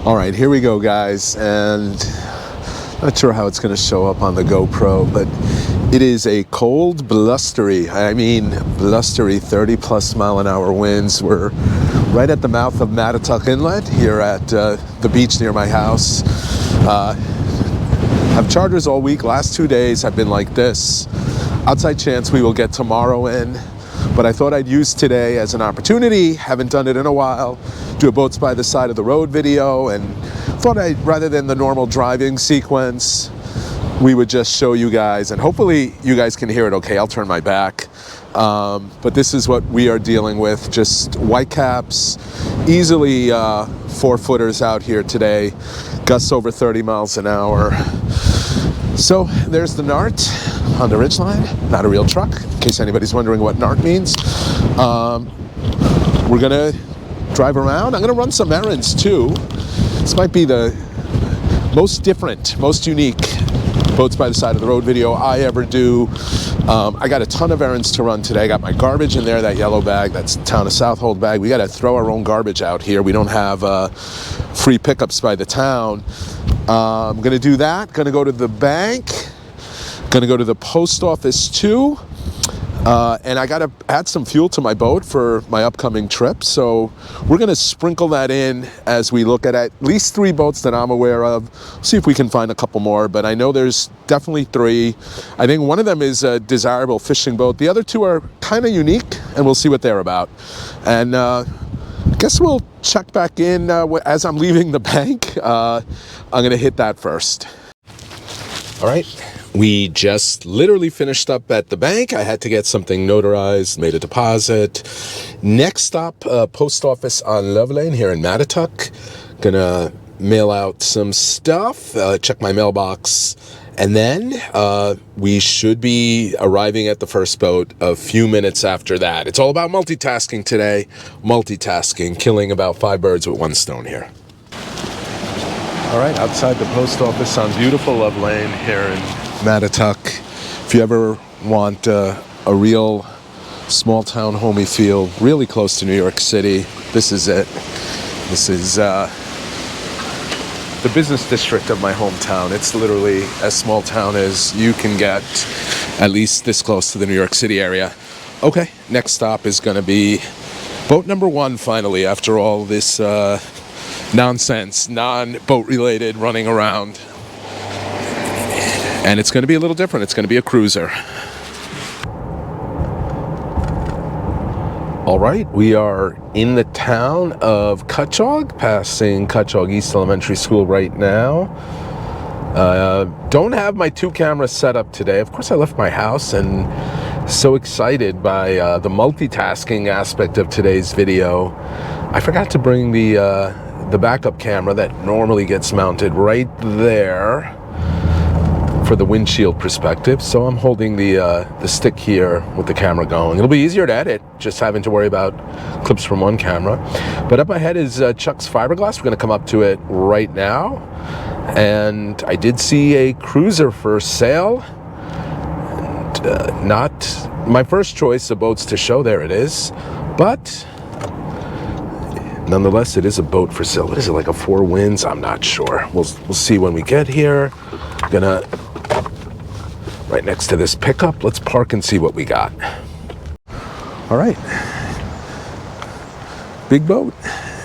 All right, here we go, guys, and not sure how it's going to show up on the GoPro, but it is a cold, blustery 30 plus mile an hour winds. We're right at the mouth of Mattatuck Inlet here at the beach near my house. Have charters all week. Last 2 days have been like this. Outside chance we will get tomorrow in, but I thought I'd use today as an opportunity. Haven't done it in a while. Do a boats by the side of the road video, and thought I'd, rather than the normal driving sequence, we would just show you guys, and hopefully you guys can hear it okay. I'll turn my back. But this is what we are dealing with. Just whitecaps, easily 4-footers out here today. Gusts over 30 miles an hour. So there's the NART on the ridgeline. Not a real truck, in case anybody's wondering what NART means. We're gonna drive around. I'm gonna run some errands too. This might be the most different, most unique boats by the side of the road video I ever do. I got a ton of errands to run today. I got my garbage in there, that yellow bag, that's Town of Southold bag. We got to throw our own garbage out here. We don't have free pickups by the town. I'm going to do that. Going to go to the bank. Going to go to the post office too. And I got to add some fuel to my boat for my upcoming trip. So we're going to sprinkle that in as we look at least 3 boats that I'm aware of. See if we can find a couple more, but I know there's definitely 3. I think one of them is a desirable fishing boat. The other 2 are kind of unique, and we'll see what they're about. And I guess we'll check back in as I'm leaving the bank. I'm going to hit that first. All right. We just literally finished up at the bank. I had to get something notarized, made a deposit. Next stop, post office on Love Lane here in Mattatuck. Gonna mail out some stuff, check my mailbox, and then we should be arriving at the first boat a few minutes after that. It's all about multitasking today. Multitasking, killing about 5 birds with 1 stone here. All right, outside the post office on beautiful Love Lane here in Mattatuck. If you ever want a real small town homey feel, really close to New York City, this is it. This is the business district of my hometown. It's literally as small town as you can get, at least this close to the New York City area. Okay, next stop is going to be boat number 1 finally, after all this nonsense, non-boat related running around. And it's going to be a little different. It's going to be a cruiser. All right, we are in the town of Cutchogue, passing Cutchogue East Elementary School right now. Don't have my 2 cameras set up today. Of course, I left my house, and so excited by the multitasking aspect of today's video. I forgot to bring the backup camera that normally gets mounted right there for the windshield perspective. So I'm holding the stick here with the camera going. It'll be easier to edit, just having to worry about clips from 1 camera. But up ahead is Chuck's Fiberglass. We're going to come up to it right now. And I did see a cruiser for sale. And, not my first choice of boats to show. There it is. But nonetheless, it is a boat for sale. What is it, like a 4 winds? I'm not sure. We'll see when we get here. Gonna right next to this pickup. Let's park and see what we got. All right, big boat,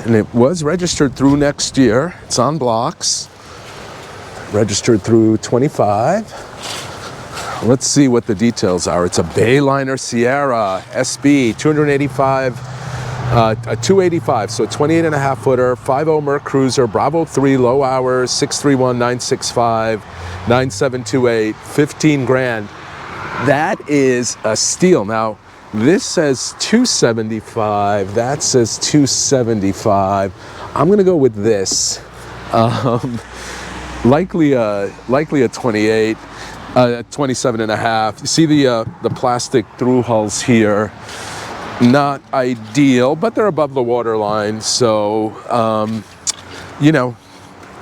and it was registered through next year. It's on blocks, registered through 25. Let's see what the details are. It's a Bayliner Sierra SB 285. A 285, so a 28.5 footer, 5.0 Merc Cruiser, Bravo 3, low hours, 631-965-9728, 15 grand. That is a steal. Now, this says 275, that says 275. I'm gonna go with this. Likely a 28, 27.5. You see the plastic through hulls here. Not ideal, but they're above the water line, so you know,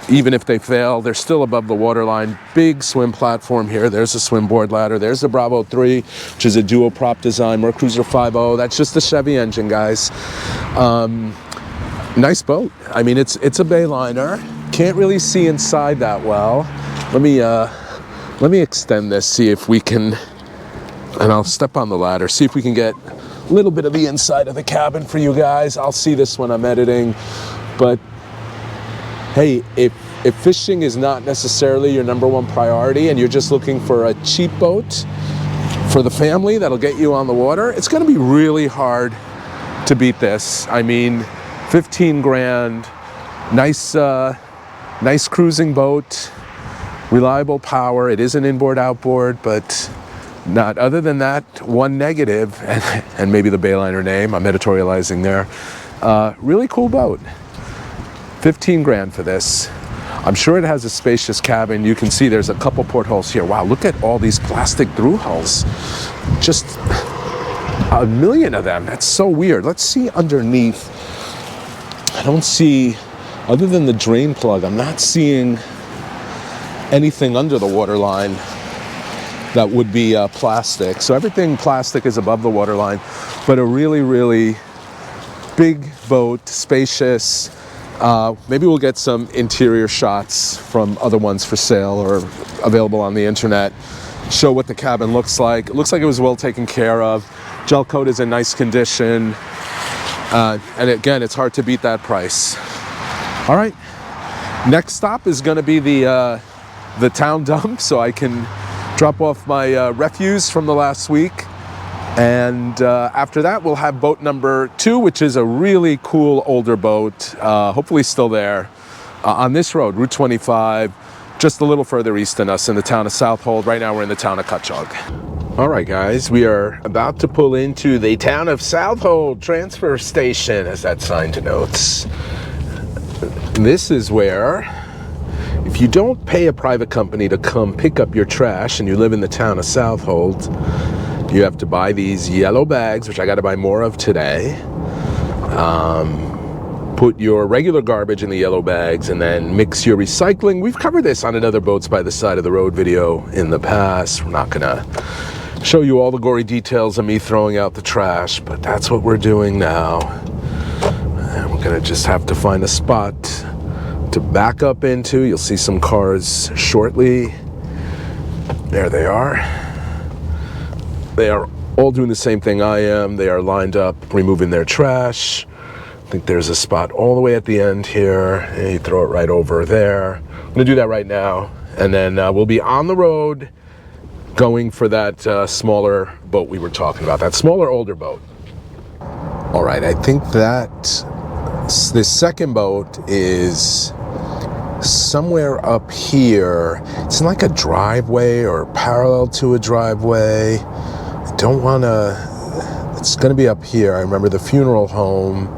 even if they fail, they're still above the water line. Big swim platform here. There's a swim board ladder. There's the Bravo 3, which is a dual prop design, Merc Cruiser 5.0. That's just the Chevy engine, guys. Nice boat. I mean, it's a Bayliner. Can't really see inside that well. Let me extend this, see if we can, and I'll step on the ladder, see if we can get a little bit of the inside of the cabin for you guys. I'll see this when I'm editing, but hey, if fishing is not necessarily your #1 priority and you're just looking for a cheap boat for the family that'll get you on the water, it's gonna be really hard to beat this. I mean, 15 grand, nice cruising boat, reliable power. It is an inboard outboard, but not, other than that, one negative, and maybe the Bayliner name, I'm editorializing there. Really cool boat. 15 grand for this. I'm sure it has a spacious cabin. You can see there's a couple portholes here. Wow, look at all these plastic through hulls. Just a million of them. That's so weird. Let's see underneath. I don't see, other than the drain plug, I'm not seeing anything under the waterline that would be plastic. So everything plastic is above the waterline, but a really, really big boat, spacious. Maybe we'll get some interior shots from other ones for sale or available on the internet. Show what the cabin looks like. It looks like it was well taken care of. Gel coat is in nice condition. And again, it's hard to beat that price. All right, next stop is gonna be the town dump, so I can drop off my refuse from the last week. And after that, we'll have boat number 2, which is a really cool older boat, hopefully still there, on this road, Route 25, just a little further east than us in the town of Southold. Right now we're in the town of Cutchogue. All right, guys, we are about to pull into the town of Southold transfer station, as that sign denotes. This is where, if you don't pay a private company to come pick up your trash and you live in the town of Southold, you have to buy these yellow bags, which I got to buy more of today. Put your regular garbage in the yellow bags and then mix your recycling. We've covered this on another Boats by the Side of the Road video in the past. We're not gonna show you all the gory details of me throwing out the trash, but that's what we're doing now. And we're gonna just have to find a spot to back up into. You'll see some cars shortly. There they are. They are all doing the same thing I am. They are lined up, removing their trash. I think there's a spot all the way at the end here. And you throw it right over there. I'm gonna do that right now. And then we'll be on the road going for that smaller boat we were talking about, that smaller, older boat. All right, I think that this second boat is somewhere up here. It's in like a driveway or parallel to a driveway. I don't wanna, it's gonna be up here. I remember the funeral home.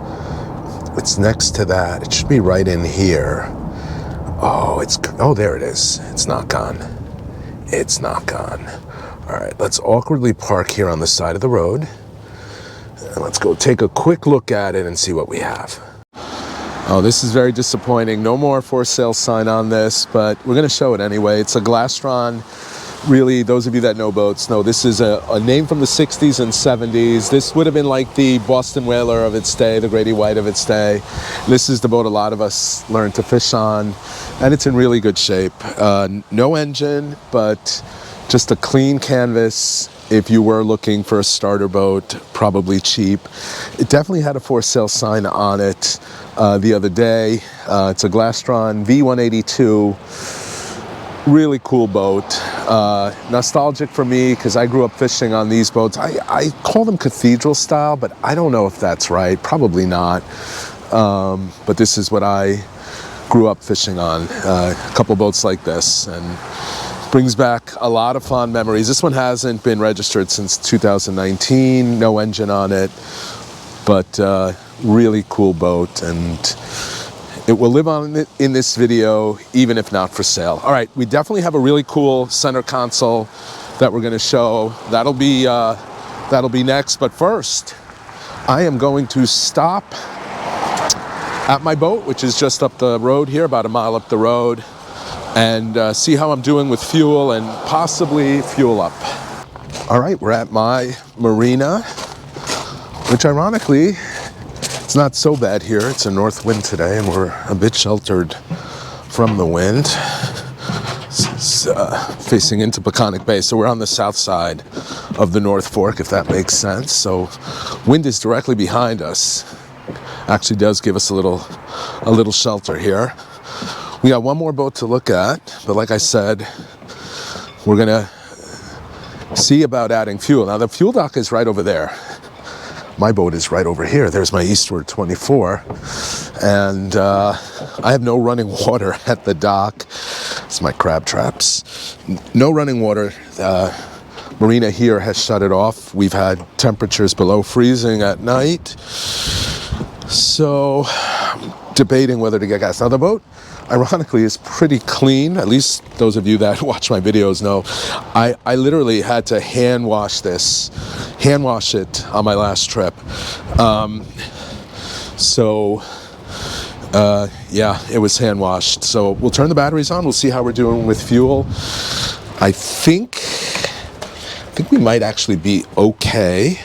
It's next to that. It should be right in here. Oh, there it is. It's not gone. It's not gone. All right, let's awkwardly park here on the side of the road. And let's go take a quick look at it and see what we have. Oh, this is very disappointing. No more for sale sign on this, but we're gonna show it anyway. It's a Glastron. Really, those of you that know boats know this is a name from the 60s and 70s. This would have been like the Boston Whaler of its day, the Grady White of its day. This is the boat a lot of us learned to fish on, and it's in really good shape. No engine, but just a clean canvas. If you were looking for a starter boat, probably cheap. It definitely had a for sale sign on it the other day. It's a Glastron V182. Really cool boat. Nostalgic for me because I grew up fishing on these boats. I call them cathedral style, but I don't know if that's right. Probably not. But this is what I grew up fishing on. A couple boats like this, and brings back a lot of fond memories. This one hasn't been registered since 2019. No engine on it, but really cool boat, and it will live on in this video, even if not for sale. All right, we definitely have a really cool center console that we're gonna show. That'll be next, but first, I am going to stop at my boat, which is just up the road here, about a mile up the road, and see how I'm doing with fuel and possibly fuel up. All right, we're at my Marina, which ironically It's not so bad here. It's a north wind today, and we're a bit sheltered from the wind. This is facing into Peconic Bay, so we're on the south side of the North Fork, if that makes sense. So wind is directly behind us. Actually does give us a little shelter here. We got one more boat to look at, but like I said, we're gonna see about adding fuel. Now the fuel dock is right over there. My boat is right over here. There's my Eastward 24, and I have no running water at the dock. It's my crab traps. No running water. Marina here has shut it off. We've had temperatures below freezing at night, so I'm debating whether to get gas. Now the boat, ironically, is pretty clean. At least those of you that watch my videos know. I literally had to hand wash it on my last trip. Yeah, it was hand washed. So we'll turn the batteries on. We'll see how we're doing with fuel. I think we might actually be okay,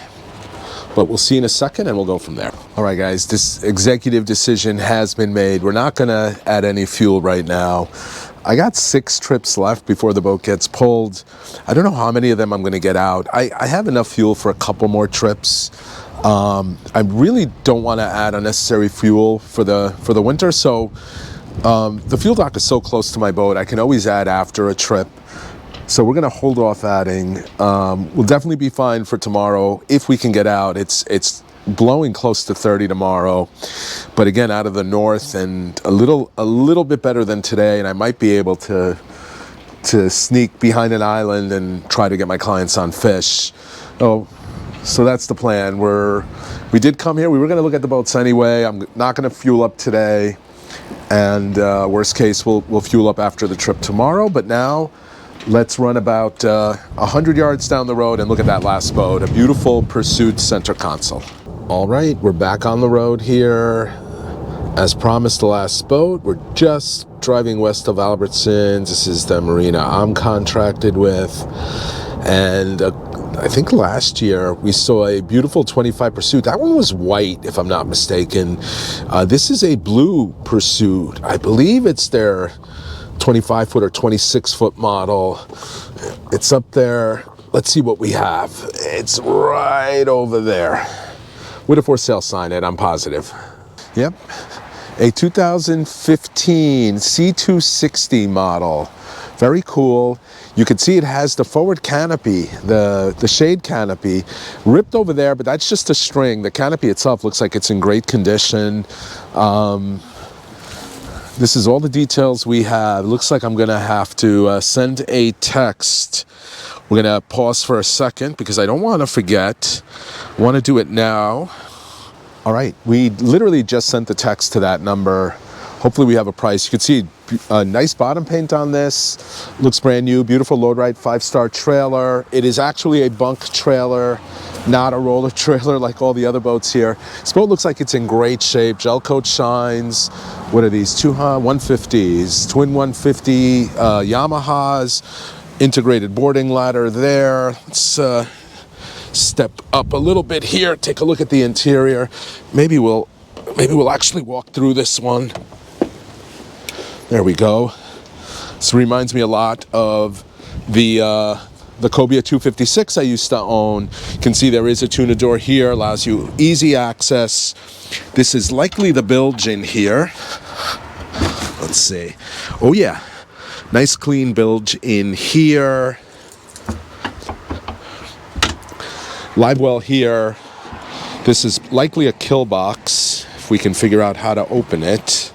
but we'll see in a second and we'll go from there. All right, guys, this executive decision has been made. We're not gonna add any fuel right now. I got 6 trips left before the boat gets pulled. I don't know how many of them I'm gonna get out. I have enough fuel for a couple more trips. I really don't want to add unnecessary fuel for the winter, so the fuel dock is so close to my boat, I can always add after a trip. So we're going to hold off adding. We'll definitely be fine for tomorrow if we can get out. It's blowing close to 30 tomorrow, but again, out of the north, and a little bit better than today, and I might be able to sneak behind an island and try to get my clients on fish. So that's the plan. We did come here. We were going to look at the boats anyway. I'm not going to fuel up today, and worst case, we'll fuel up after the trip tomorrow. But now, let's run about 100 yards down the road and look at that last boat, a beautiful Pursuit center console. All right, we're back on the road here. As promised, the last boat. We're just driving west of Albertsons. This is the Marina I'm contracted with, and I think last year we saw a beautiful 25 Pursuit. That one was white, if I'm not mistaken. This is a blue Pursuit. I believe it's their 25-foot or 26-foot model. It's up there. Let's see what we have. It's right over there with a for sale sign, I'm positive. Yep, a 2015 C260 model. Very cool. You can see it has the forward canopy, the shade canopy, ripped over there, but that's just a string. The canopy itself looks like it's in great condition. This is all the details we have. It looks like I'm gonna have to send a text. We're gonna pause for a second because I don't wanna forget. I wanna do it now. All right, we literally just sent the text to that number. Hopefully we have a price. You can see a nice bottom paint on this. Looks brand new, beautiful load right, 5-star trailer. It is actually a bunk trailer, not a roller trailer like all the other boats here. This boat looks like it's in great shape. Gel coat shines. What are these? 150s, twin 150 Yamahas, integrated boarding ladder there. Let's step up a little bit here, take a look at the interior. Maybe we'll actually walk through this one. There we go. This reminds me a lot of the Cobia 256 I used to own. You can see there is a tuna door here, allows you easy access. This is likely the bilge in here. Let's see. Oh yeah, nice clean bilge in here. Live well here. This is likely a kill box, if we can figure out how to open it,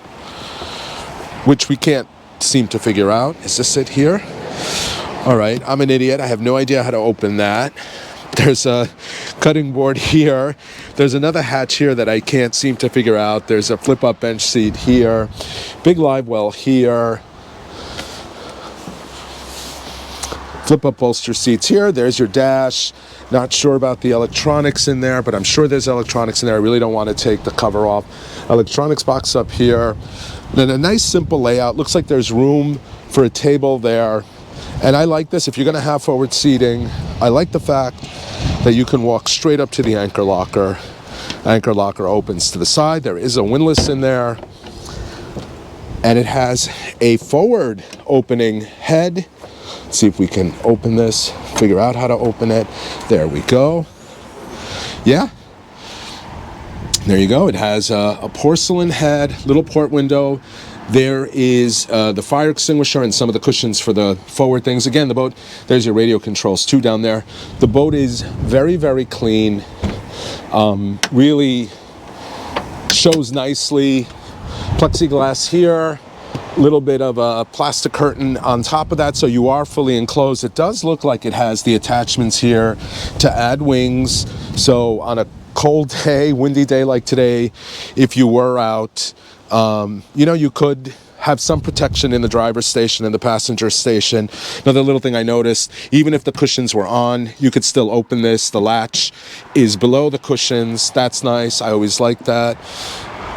which we can't seem to figure out. Is this it here? All right, I'm an idiot. I have no idea how to open that. There's a cutting board here. There's another hatch here that I can't seem to figure out. There's a flip-up bench seat here. Big live well here. Flip-up bolster seats here. There's your dash. Not sure about the electronics in there, but I'm sure there's electronics in there. I really don't want to take the cover off. Electronics box up here. Then a nice simple layout. Looks like there's room for a table there. And I like this. If you're going to have forward seating, I like the fact that you can walk straight up to the anchor locker. Anchor locker opens to the side. There is a windlass in there. And it has a forward opening head. Let's see if we can open this, figure out how to open it. There we go. Yeah. There you go. It has a porcelain head, little port window. There is the fire extinguisher and some of the cushions for the forward things. Again, the boat, there's your radio controls too down there. The boat is very, very clean. Really shows nicely. Plexiglass here. A little bit of a plastic curtain on top of that, so you are fully enclosed. It does look like it has the attachments here to add wings. So on a cold day, windy day like today, if you were out, you could have some protection in the driver's station and the passenger station. Another little thing I noticed, even if the cushions were on, you could still open this. The latch is below the cushions. That's nice. I always like that.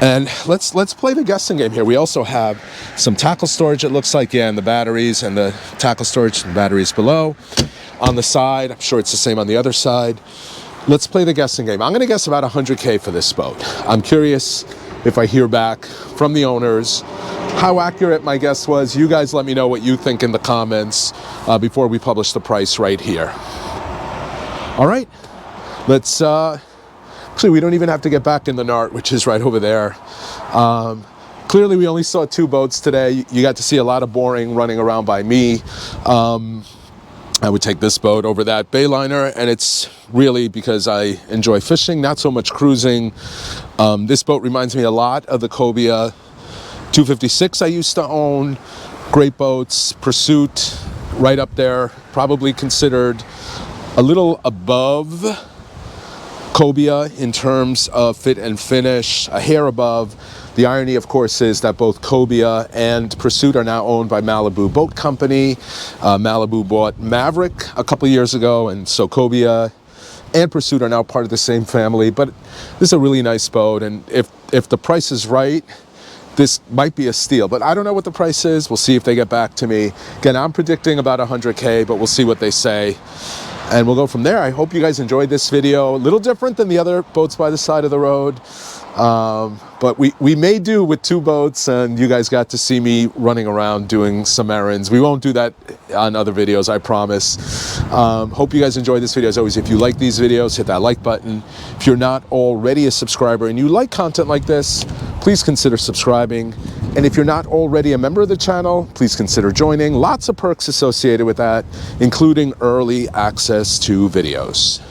And let's play the guessing game here. We also have some tackle storage, it looks like, and the batteries and the tackle storage and batteries below. On the side, I'm sure it's the same on the other side. Let's play the guessing game. I'm going to guess about 100K for this boat. I'm curious if I hear back from the owners how accurate my guess was. You guys let me know what you think in the comments before we publish the price right here. All right, let's... Actually, we don't even have to get back in the NART, which is right over there. Clearly, we only saw 2 boats today. You got to see a lot of boring running around by me. I would take this boat over that Bayliner, and it's really because I enjoy fishing, not so much cruising. This boat reminds me a lot of the Cobia 256 I used to own. Great boats. Pursuit, right up there. Probably considered a little above Cobia in terms of fit and finish, a hair above. The irony, of course, is that both Cobia and Pursuit are now owned by Malibu Boat Company. Malibu bought Maverick a couple years ago, and so Cobia and Pursuit are now part of the same family. But this is a really nice boat, and if the price is right, this might be a steal. But I don't know what the price is. We'll see if they get back to me. Again, I'm predicting about 100K, but we'll see what they say. And we'll go from there. I hope you guys enjoyed this video. A little different than the other boats by the side of the road. But we may do with 2 boats, and you guys got to see me running around doing some errands. We won't do that on other videos, I promise. Hope you guys enjoyed this video. As always, if you like these videos, hit that like button. If you're not already a subscriber and you like content like this, please consider subscribing. And if you're not already a member of the channel, please consider joining. Lots of perks associated with that, including early access to videos.